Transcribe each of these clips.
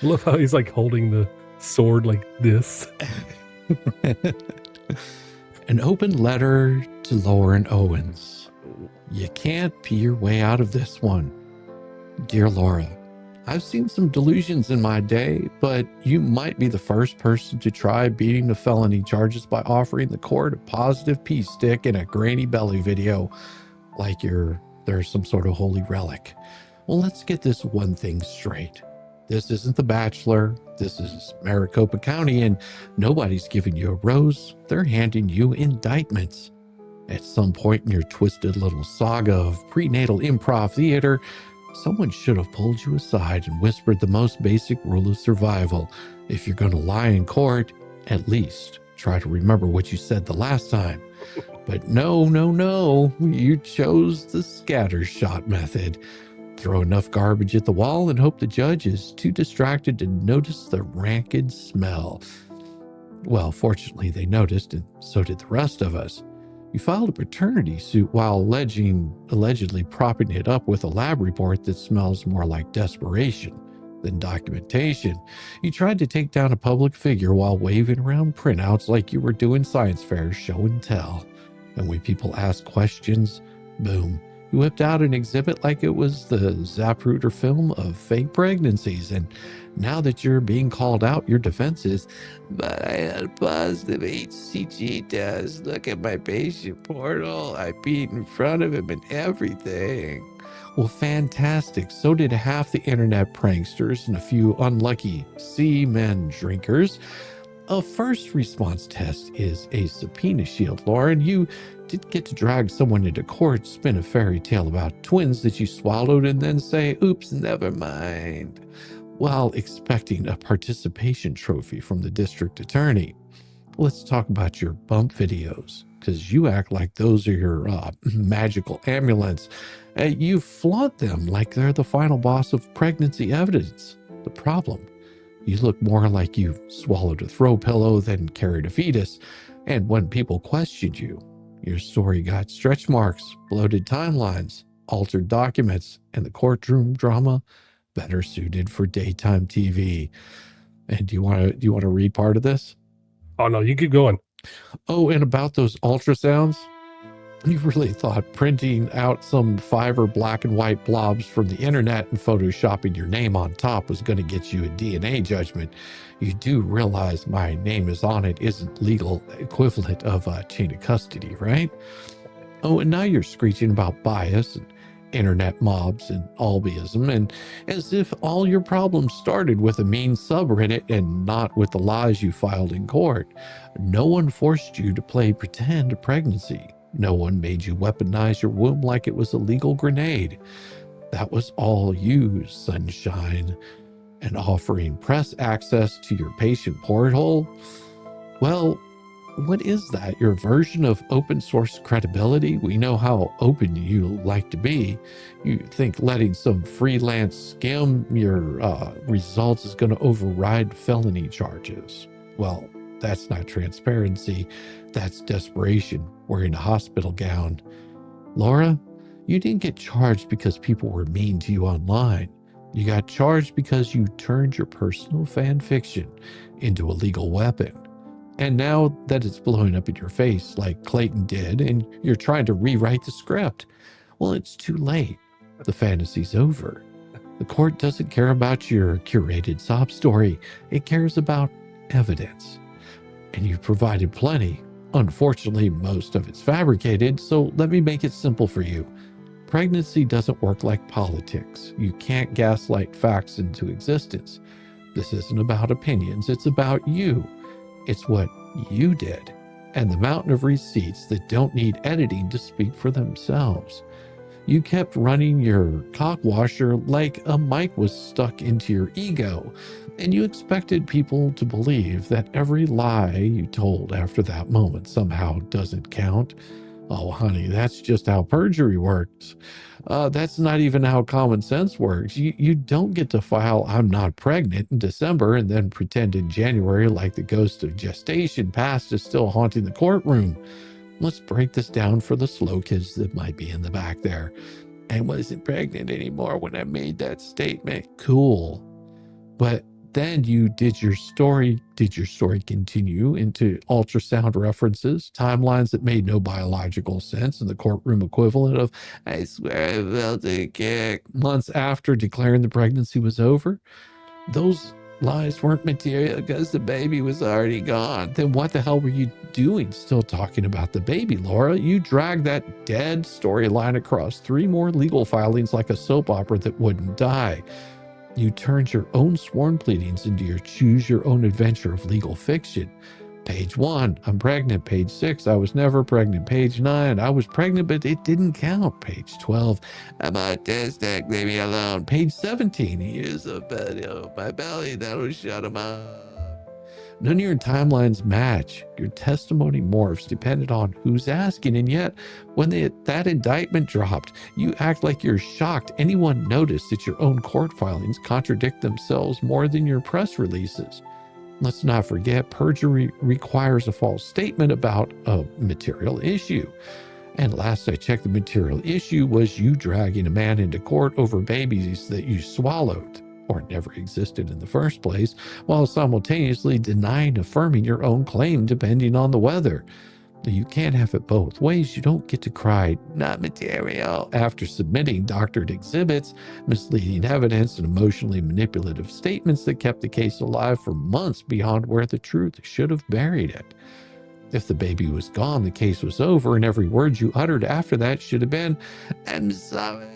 I love how he's like holding the sword like this. An open letter to Lauren Owens. You can't pee your way out of this one. Dear Laura, I've seen some delusions in my day, but you might be the first person to try beating the felony charges by offering the court a positive pee stick in a grainy belly video, like there's some sort of holy relic. Well, let's get this one thing straight. This isn't The Bachelor. This is Maricopa County, and nobody's giving you a rose. They're handing you indictments. At some point in your twisted little saga of prenatal improv theater, someone should have pulled you aside and whispered the most basic rule of survival. If you're going to lie in court, at least try to remember what you said the last time. But no. You chose the scatter shot method. Throw enough garbage at the wall and hope the judge is too distracted to notice the rancid smell. Well, fortunately, they noticed, and so did the rest of us. You filed a paternity suit while allegedly propping it up with a lab report that smells more like desperation than documentation. You tried to take down a public figure while waving around printouts like you were doing science fairs show and tell. And when people asked questions, boom, you whipped out an exhibit like it was the Zapruder film of fake pregnancies. And now that you're being called out, your defense is, but I had a positive HCG test. Look at my patient portal. I peed in front of him and everything. Well, fantastic. So did half the internet pranksters and a few unlucky seamen drinkers. A first response test is a subpoena shield, Lauren. You did get to drag someone into court, spin a fairy tale about twins that you swallowed, and then say, oops, never mind, while expecting a participation trophy from the district attorney. Let's talk about your bump videos, because you act like those are your magical amulets. You flaunt them like they're the final boss of pregnancy evidence. The problem, you look more like you swallowed a throw pillow than carried a fetus. And when people questioned you, your story got stretch marks, bloated timelines, altered documents, and the courtroom drama better suited for daytime TV. And do you want to read part of this? Oh no, you keep going. Oh, and about those ultrasounds, you really thought printing out some fiber black and white blobs from the internet and photoshopping your name on top was going to get you a DNA judgment. You do realize my name is on it isn't legal equivalent of chain of custody, right? Oh, and now you're screeching about bias and internet mobs and albiism, and as if all your problems started with a mean subreddit and not with the lies you filed in court. No one forced you to play pretend pregnancy. No one made you weaponize your womb like it was a legal grenade. That was all you, sunshine. And offering press access to your patient portal? Well, what is that? Your version of open source credibility? We know how open you like to be. You think letting some freelance skim your results is going to override felony charges. Well, that's not transparency. That's desperation, wearing a hospital gown. Laura, you didn't get charged because people were mean to you online. You got charged because you turned your personal fan fiction into a legal weapon. And now that it's blowing up in your face like Clayton did, and you're trying to rewrite the script, well, it's too late. The fantasy's over. The court doesn't care about your curated sob story. It cares about evidence. And you've provided plenty. Unfortunately, most of it's fabricated, so let me make it simple for you. Pregnancy doesn't work like politics. You can't gaslight facts into existence. This isn't about opinions, it's about you. It's what you did, and the mountain of receipts that don't need editing to speak for themselves. You kept running your cockwasher like a mic was stuck into your ego, and you expected people to believe that every lie you told after that moment somehow doesn't count. Oh, honey, that's just how perjury works. That's not even how common sense works. You don't get to file "I'm not pregnant" in December and then pretend in January like the ghost of gestation past is still haunting the courtroom. Let's break this down for the slow kids that might be in the back there. I wasn't pregnant anymore when I made that statement. Cool. But Then you did your story continue into ultrasound references, timelines that made no biological sense, and the courtroom equivalent of, I swear I felt a kick, months after declaring the pregnancy was over? Those lies weren't material because the baby was already gone. Then what the hell were you doing still talking about the baby, Laura? You dragged that dead storyline across 3 more legal filings like a soap opera that wouldn't die. You turned your own sworn pleadings into your choose your own adventure of legal fiction. Page 1, I'm pregnant. Page 6, I was never pregnant. Page 9, I was pregnant, but it didn't count. Page 12, I'm autistic, leave me alone. Page 17, he is a belly, my belly, that'll shut him up. None of your timelines match. Your testimony morphs depending on who's asking, and yet, when that indictment dropped, you act like you're shocked anyone noticed that your own court filings contradict themselves more than your press releases. Let's not forget, perjury requires a false statement about a material issue. And last I checked, the material issue was you dragging a man into court over babies that you swallowed or never existed in the first place, while simultaneously denying affirming your own claim depending on the weather. You can't have it both ways. You don't get to cry, not material, after submitting doctored exhibits, misleading evidence, and emotionally manipulative statements that kept the case alive for months beyond where the truth should have buried it. If the baby was gone, the case was over, and every word you uttered after that should have been, I'm sorry,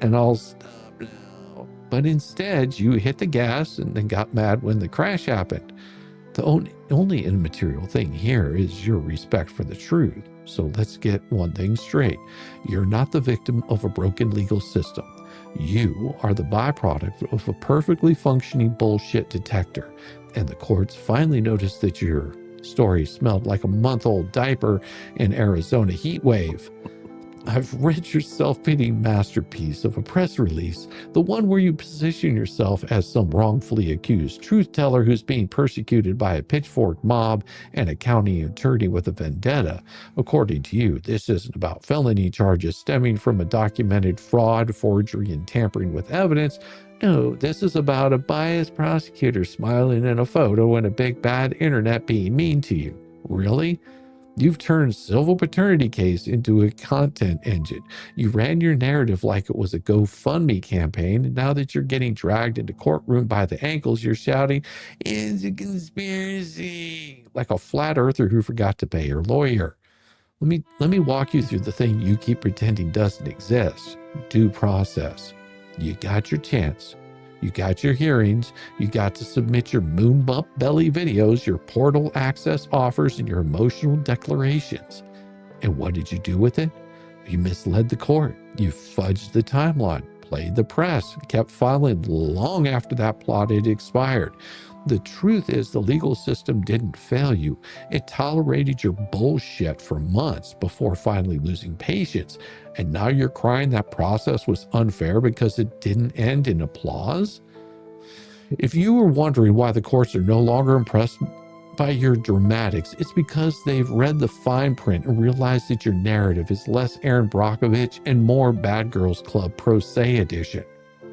and I'll stop now. But instead, you hit the gas and then got mad when the crash happened. The only immaterial thing here is your respect for the truth. So let's get one thing straight. You're not the victim of a broken legal system. You are the byproduct of a perfectly functioning bullshit detector. And the courts finally noticed that your story smelled like a month-old diaper in Arizona heat wave. I've read your self-pitying masterpiece of a press release, the one where you position yourself as some wrongfully accused truth-teller who's being persecuted by a pitchfork mob and a county attorney with a vendetta. According to you, this isn't about felony charges stemming from a documented fraud, forgery, and tampering with evidence. No, this is about a biased prosecutor smiling in a photo and a big bad internet being mean to you. Really? You've turned civil paternity case into a content engine. You ran your narrative like it was a GoFundMe campaign, and now that you're getting dragged into courtroom by the ankles, you're shouting, it's a conspiracy, like a flat earther who forgot to pay her lawyer. Let me walk you through the thing you keep pretending doesn't exist. Due process. You got your chance. You got your hearings, you got to submit your moon bump belly videos, your portal access offers, and your emotional declarations. And what did you do with it? You misled the court. You fudged the timeline, played the press, kept filing long after that plot had expired. The truth is the legal system didn't fail you. It tolerated your bullshit for months before finally losing patience. And now you're crying that process was unfair because it didn't end in applause? If you were wondering why the courts are no longer impressed by your dramatics, it's because they've read the fine print and realized that your narrative is less Aaron Brockovich and more Bad Girls Club Pro Se edition.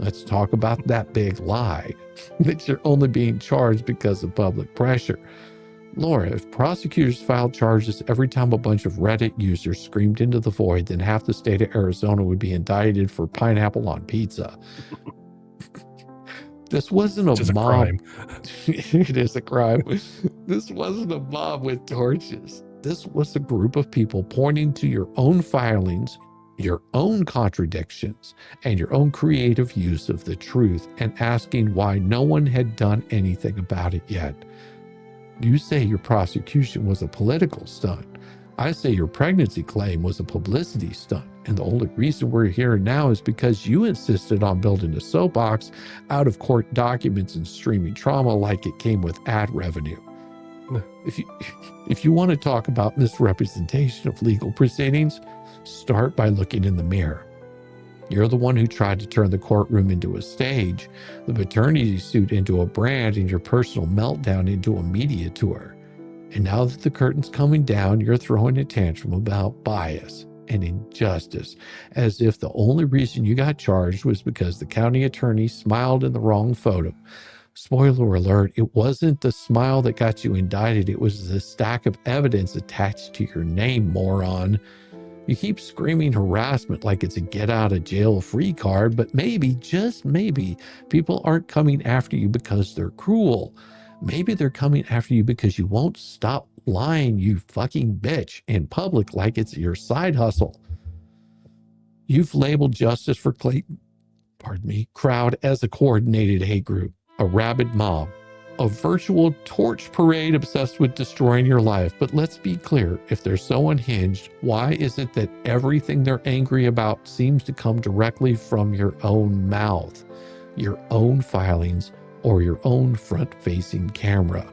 Let's talk about that big lie that you're only being charged because of public pressure. Laura, if prosecutors filed charges every time a bunch of Reddit users screamed into the void, then half the state of Arizona would be indicted for pineapple on pizza. This wasn't a mob. Crime. It is a crime. This wasn't a mob with torches. This was a group of people pointing to your own filings, your own contradictions, and your own creative use of the truth and asking why no one had done anything about it yet. You say your prosecution was a political stunt. I say your pregnancy claim was a publicity stunt. And the only reason we're here now is because you insisted on building a soapbox out of court documents and streaming trauma like it came with ad revenue. If you want to talk about misrepresentation of legal proceedings, start by looking in the mirror. You're the one who tried to turn the courtroom into a stage, the paternity suit into a brand, and your personal meltdown into a media tour. And now that the curtain's coming down, you're throwing a tantrum about bias and injustice, as if the only reason you got charged was because the county attorney smiled in the wrong photo. Spoiler alert, it wasn't the smile that got you indicted. It was the stack of evidence attached to your name, moron. You keep screaming harassment like it's a get out of jail free card, but maybe, just maybe, people aren't coming after you because they're cruel. Maybe they're coming after you because you won't stop lying, you fucking bitch, in public like it's your side hustle. You've labeled Justice for Clayton, crowd as a coordinated hate group, a rabid mob, a virtual torch parade obsessed with destroying your life. But let's be clear, if they're so unhinged, why is it that everything they're angry about seems to come directly from your own mouth, your own filings, or your own front-facing camera?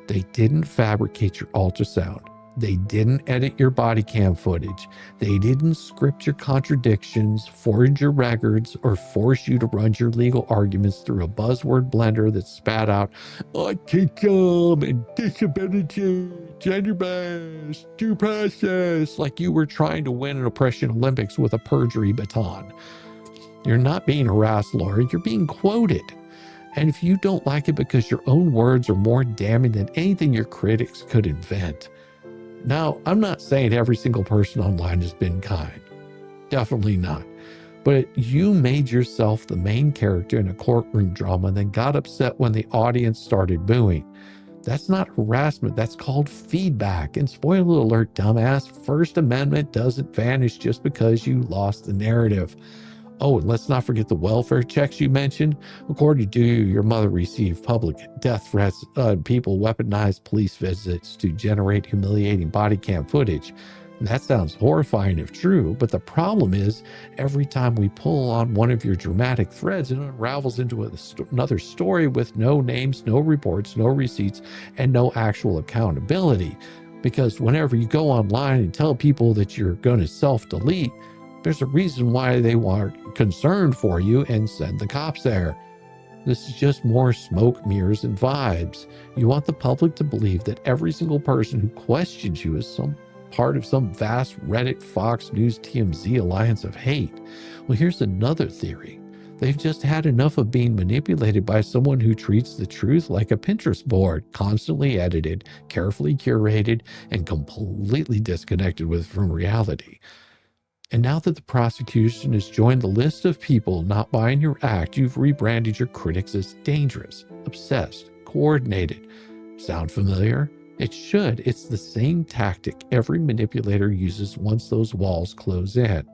They didn't fabricate your ultrasound. They didn't edit your body cam footage. They didn't script your contradictions, forge your records, or force you to run your legal arguments through a buzzword blender that spat out autism and disability, gender-based, due process, like you were trying to win an oppression Olympics with a perjury baton. You're not being harassed, Laura. You're being quoted. And if you don't like it because your own words are more damning than anything your critics could invent. Now, I'm not saying every single person online has been kind. Definitely not. But you made yourself the main character in a courtroom drama and then got upset when the audience started booing. That's not harassment. That's called feedback. And spoiler alert, dumbass, First Amendment doesn't vanish just because you lost the narrative. Oh, and let's not forget the welfare checks you mentioned. According to you, your mother received public death threats. People weaponized police visits to generate humiliating body cam footage. And that sounds horrifying if true, but the problem is every time we pull on one of your dramatic threads, it unravels into another story with no names, no reports, no receipts, and no actual accountability. Because whenever you go online and tell people that you're going to self-delete, there's a reason why they are concerned for you and send the cops there. This is just more smoke, mirrors, and vibes. You want the public to believe that every single person who questions you is some part of some vast Reddit, Fox News, TMZ alliance of hate. Well, here's another theory. They've just had enough of being manipulated by someone who treats the truth like a Pinterest board, constantly edited, carefully curated, and completely disconnected from reality. And now that the prosecution has joined the list of people not buying your act, you've rebranded your critics as dangerous, obsessed, coordinated. Sound familiar? It should. It's the same tactic every manipulator uses once those walls close in.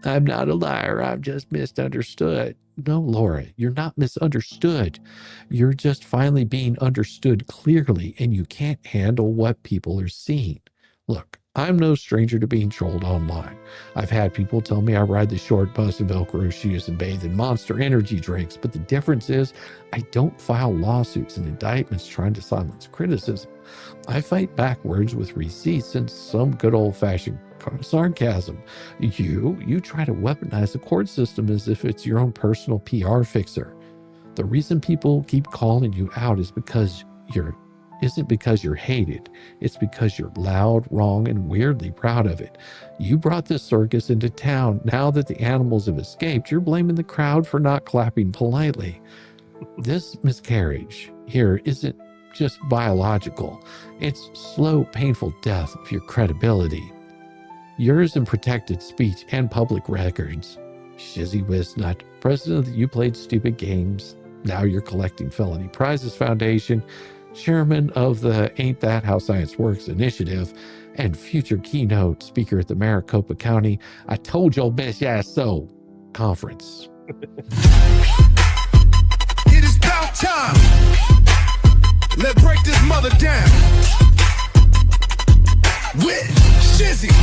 I'm not a liar. I'm just misunderstood. No, Laura, you're not misunderstood. You're just finally being understood clearly, and you can't handle what people are seeing. Look, I'm no stranger to being trolled online. I've had people tell me I ride the short bus in Velcro shoes and bathe in Monster energy drinks, but the difference is I don't file lawsuits and indictments trying to silence criticism. I fight backwards with receipts and some good old-fashioned sarcasm. You try to weaponize the court system as if it's your own personal PR fixer. The reason people keep calling you out is because isn't because you're hated. It's because you're loud, wrong, and weirdly proud of it. You brought this circus into town. Now that the animals have escaped, you're blaming the crowd for not clapping politely. This miscarriage here isn't just biological. It's slow, painful death of your credibility. Yours in protected speech and public records. Shizzywhiznut, president of the You Played Stupid Games. Now you're collecting felony prizes foundation. Chairman of the Ain't That How Science Works initiative, and future keynote speaker at the Maricopa County I Told Your Bitch Ass So conference. It is about time. Let's break this mother down. With Shizzywhiznut.